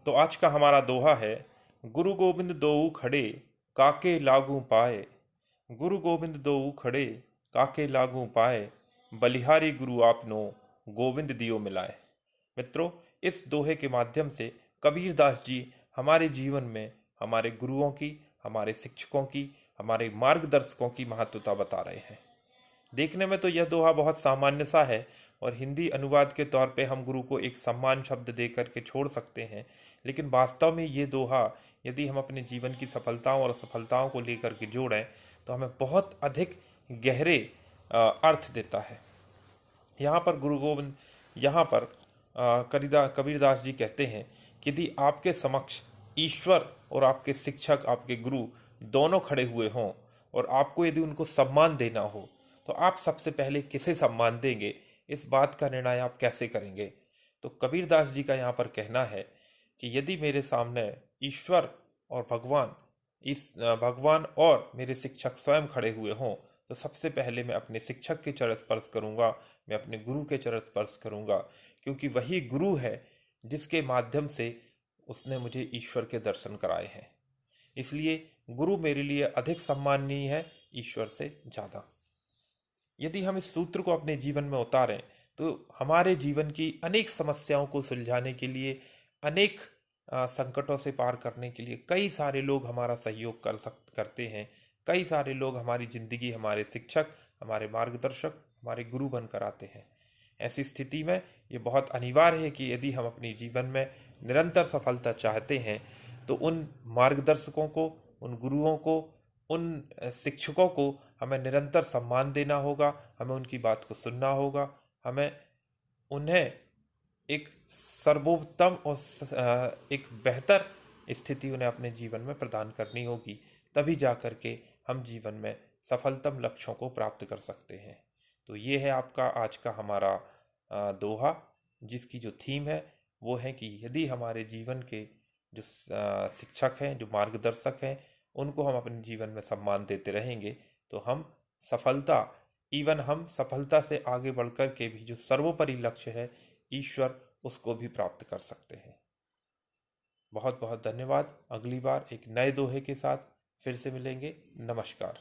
तो आज का हमारा दोहा है, गुरु गोविंद दोऊ खड़े काके लागू पाए। गुरु गोविंद दोऊ खड़े काके लागू पाए, बलिहारी गुरु आपनो गोविंद दियो मिलाए। मित्रों, इस दोहे के माध्यम से कबीरदास जी हमारे जीवन में हमारे गुरुओं की, हमारे शिक्षकों की, हमारे मार्गदर्शकों की महत्वता बता रहे हैं। देखने में तो यह दोहा बहुत सामान्य सा है और हिंदी अनुवाद के तौर पे हम गुरु को एक सम्मान शब्द दे करके छोड़ सकते हैं, लेकिन वास्तव में ये दोहा यदि हम अपने जीवन की सफलताओं और असफलताओं को लेकर के जोड़ें तो हमें बहुत अधिक गहरे अर्थ देता है। यहाँ पर गुरु गोविंद यहाँ पर कबीरदास जी कहते हैं कि यदि आपके समक्ष ईश्वर और आपके शिक्षक, आपके गुरु दोनों खड़े हुए हों और आपको यदि उनको सम्मान देना हो तो आप सबसे पहले किसे सम्मान देंगे, इस बात का निर्णय आप कैसे करेंगे। तो कबीरदास जी का यहाँ पर कहना है कि यदि मेरे सामने ईश्वर और भगवान और मेरे शिक्षक स्वयं खड़े हुए हों तो सबसे पहले मैं अपने शिक्षक के चरण स्पर्श करूंगा, मैं अपने गुरु के चरण स्पर्श करूंगा, क्योंकि वही गुरु है जिसके माध्यम से उसने मुझे ईश्वर के दर्शन कराए हैं। इसलिए गुरु मेरे लिए अधिक सम्माननीय है ईश्वर से ज़्यादा। यदि हम इस सूत्र को अपने जीवन में उतारें तो हमारे जीवन की अनेक समस्याओं को सुलझाने के लिए, अनेक संकटों से पार करने के लिए कई सारे लोग हमारा सहयोग करते हैं। कई सारे लोग हमारी ज़िंदगी, हमारे शिक्षक, हमारे मार्गदर्शक, हमारे गुरु बनकर आते हैं। ऐसी स्थिति में ये बहुत अनिवार्य है कि यदि हम अपने जीवन में निरंतर सफलता चाहते हैं तो उन मार्गदर्शकों को, उन गुरुओं को, उन शिक्षकों को हमें निरंतर सम्मान देना होगा, हमें उनकी बात को सुनना होगा, हमें उन्हें एक सर्वोत्तम और एक बेहतर स्थिति उन्हें अपने जीवन में प्रदान करनी होगी। तभी जा कर के हम जीवन में सफलतम लक्ष्यों को प्राप्त कर सकते हैं। तो ये है आपका आज का हमारा दोहा, जिसकी जो थीम है वो है कि यदि हमारे जीवन के जो शिक्षक हैं, जो मार्गदर्शक हैं, उनको हम अपने जीवन में सम्मान देते रहेंगे तो हम सफलता से आगे बढ़कर के भी जो सर्वोपरि लक्ष्य है ईश्वर, उसको भी प्राप्त कर सकते हैं। बहुत बहुत धन्यवाद। अगली बार एक नए दोहे के साथ फिर से मिलेंगे। नमस्कार।